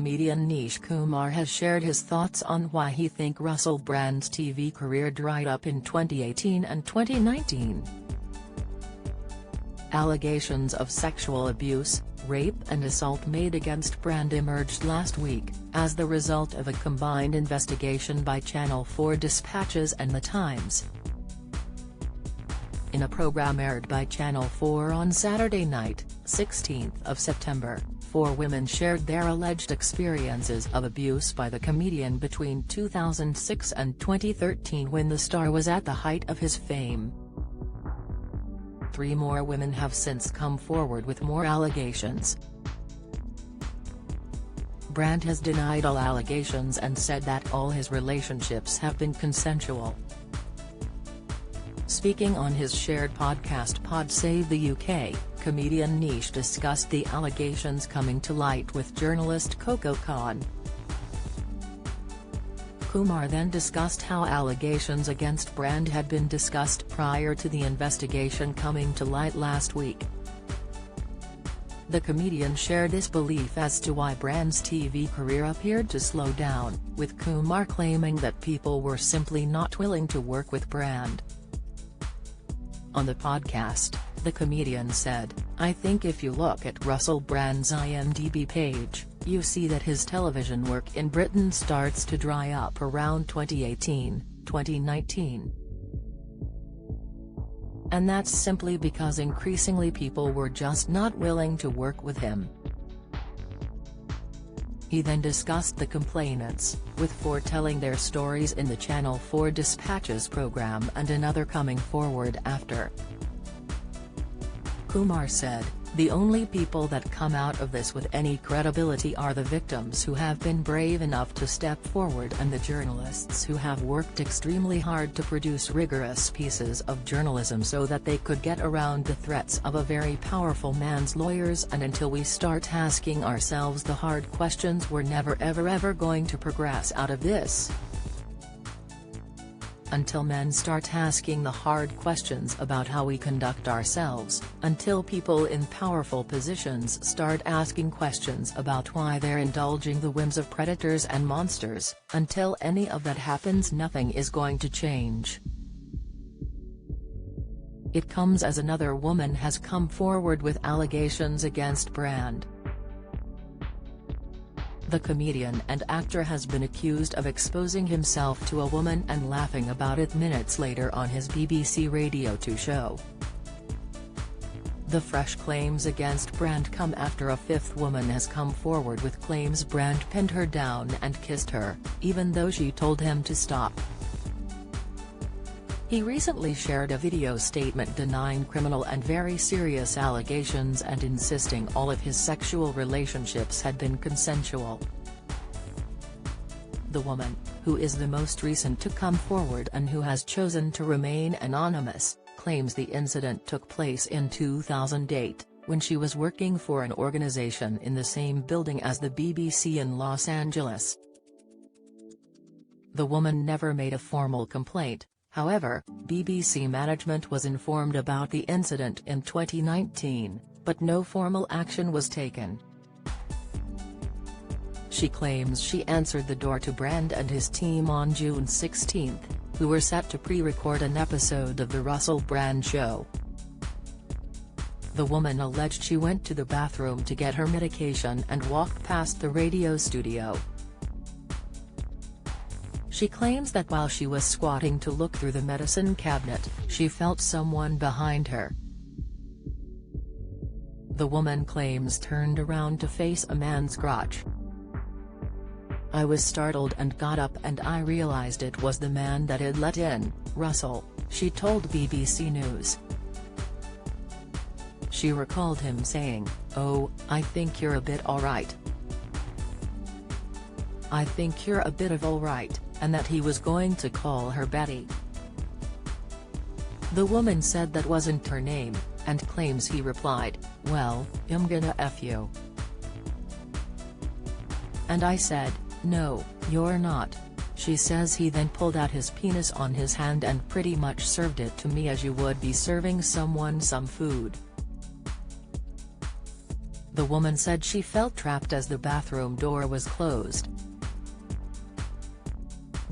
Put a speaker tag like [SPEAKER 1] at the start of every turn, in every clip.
[SPEAKER 1] comedian Nish Kumar has shared his thoughts on why he thinks Russell Brand's TV career dried up in 2018 and 2019. Allegations of sexual abuse, rape and assault made against Brand emerged last week, as the result of a combined investigation by Channel 4 Dispatches and The Times. In a program aired by Channel 4 on Saturday night, 16th of September, 4 women shared their alleged experiences of abuse by the comedian between 2006 and 2013 when the star was at the height of his fame. 3 more women have since come forward with more allegations. Brand has denied all allegations and said that all his relationships have been consensual. Speaking on his shared podcast Pod Save the UK, comedian Nish discussed the allegations coming to light with journalist Coco Khan. Kumar then discussed how allegations against Brand had been discussed prior to the investigation coming to light last week. The comedian shared his belief as to why Brand's TV career appeared to slow down, with Kumar claiming that people were simply not willing to work with Brand. On the podcast, the comedian said, "I think if you look at Russell Brand's IMDb page, you see that his television work in Britain starts to dry up around 2018, 2019. And that's simply because increasingly people were just not willing to work with him." He then discussed the complainants, with 4 telling their stories in the Channel 4 Dispatches program and another coming forward after. Kumar said, "The only people that come out of this with any credibility are the victims who have been brave enough to step forward and the journalists who have worked extremely hard to produce rigorous pieces of journalism so that they could get around the threats of a very powerful man's lawyers, and until we start asking ourselves the hard questions, we're never ever going to progress out of this. Until men start asking the hard questions about how we conduct ourselves, until people in powerful positions start asking questions about why they're indulging the whims of predators and monsters, until any of that happens, nothing is going to change." It comes as another woman has come forward with allegations against Brand. The comedian and actor has been accused of exposing himself to a woman and laughing about it minutes later on his BBC Radio 2 show. The fresh claims against Brand come after a 5th woman has come forward with claims Brand pinned her down and kissed her, even though she told him to stop. He recently shared a video statement denying criminal and very serious allegations and insisting all of his sexual relationships had been consensual. The woman, who is the most recent to come forward and who has chosen to remain anonymous, claims the incident took place in 2008, when she was working for an organization in the same building as the BBC in Los Angeles. The woman never made a formal complaint. However, BBC management was informed about the incident in 2019, but no formal action was taken. She claims she answered the door to Brand and his team on June 16, who were set to pre-record an episode of The Russell Brand Show. The woman alleged she went to the bathroom to get her medication and walked past the radio studio. She claims that while she was squatting to look through the medicine cabinet, she felt someone behind her. The woman claims turned around to face a man's crotch. "I was startled and got up and I realized it was the man that had let in Russell," she told BBC News. She recalled him saying, "Oh, I think you're a bit alright. I think you're a bit of alright," and that he was going to call her Betty. The woman said that wasn't her name, and claims he replied, "Well, I'm gonna F you." And I said, "No, you're not." She says he then pulled out his penis on his hand and pretty much served it to me as you would be serving someone some food. The woman said she felt trapped as the bathroom door was closed.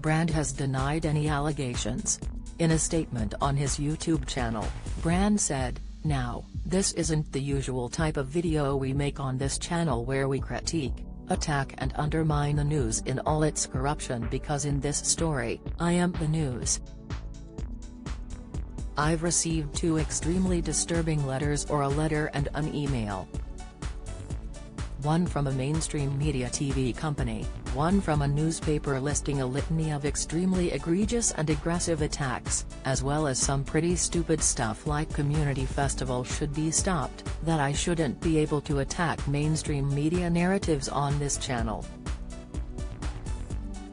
[SPEAKER 1] Brand has denied any allegations. In a statement on his YouTube channel, Brand said, "Now, this isn't the usual type of video we make on this channel where we critique, attack and undermine the news in all its corruption, because in this story, I am the news. I've received 2 extremely disturbing letters, or a letter and an email. One from a mainstream media TV company, one from a newspaper listing a litany of extremely egregious and aggressive attacks, as well as some pretty stupid stuff like community festival should be stopped, that I shouldn't be able to attack mainstream media narratives on this channel.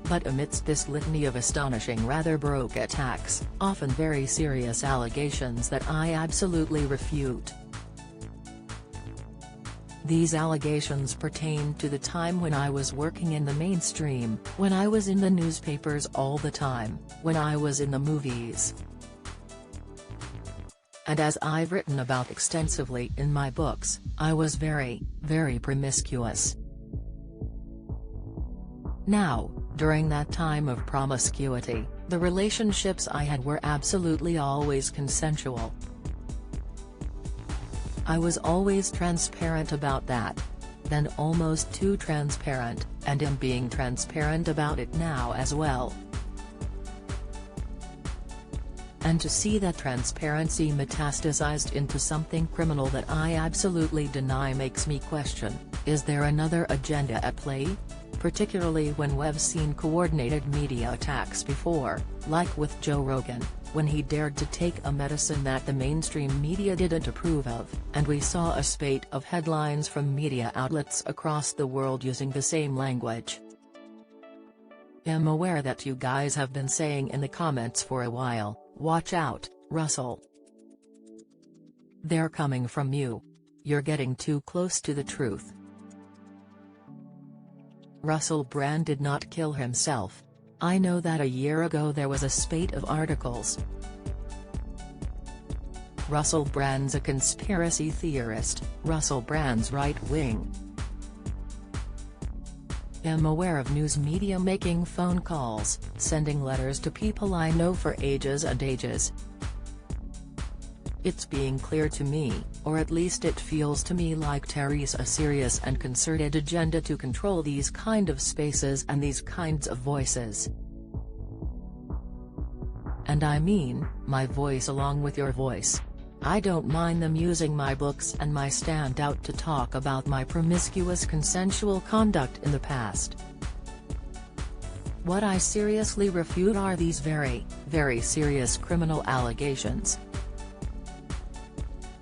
[SPEAKER 1] But amidst this litany of astonishing, rather baroque attacks, often very serious allegations that I absolutely refute. These allegations pertain to the time when I was working in the mainstream, when I was in the newspapers all the time, when I was in the movies. And as I've written about extensively in my books, I was very, very promiscuous. Now, during that time of promiscuity, the relationships I had were absolutely always consensual. I was always transparent about that. Then almost too transparent, and am being transparent about it now as well. And to see that transparency metastasized into something criminal that I absolutely deny makes me question, is there another agenda at play? Particularly when we've seen coordinated media attacks before, like with Joe Rogan, when he dared to take a medicine that the mainstream media didn't approve of, and we saw a spate of headlines from media outlets across the world using the same language. I'm aware that you guys have been saying in the comments for a while, "Watch out, Russell. They're coming from you. You're getting too close to the truth." Russell Brand did not kill himself. I know that a year ago there was a spate of articles. Russell Brand's a conspiracy theorist, Russell Brand's right-wing. I'm aware of news media making phone calls, sending letters to people I know for ages and ages. It's being clear to me, or at least it feels to me like Terry's a serious and concerted agenda to control these kind of spaces and these kinds of voices. And I mean, my voice along with your voice. I don't mind them using my books and my stand out to talk about my promiscuous consensual conduct in the past. What I seriously refute are these very, very serious criminal allegations.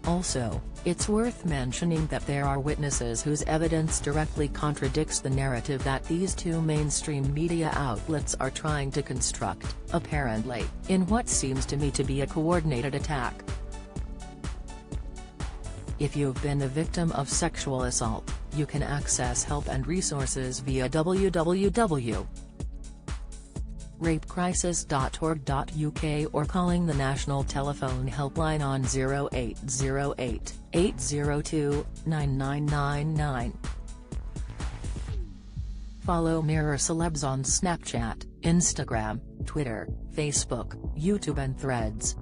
[SPEAKER 1] Also, it's worth mentioning that there are witnesses whose evidence directly contradicts the narrative that these 2 mainstream media outlets are trying to construct, apparently, in what seems to me to be a coordinated attack. If you've been a victim of sexual assault, you can access help and resources via www.rapecrisis.org.uk or calling the national telephone helpline on 0808 802 9999. Follow Mirror Celebs on Snapchat, Instagram, Twitter, Facebook, YouTube and Threads.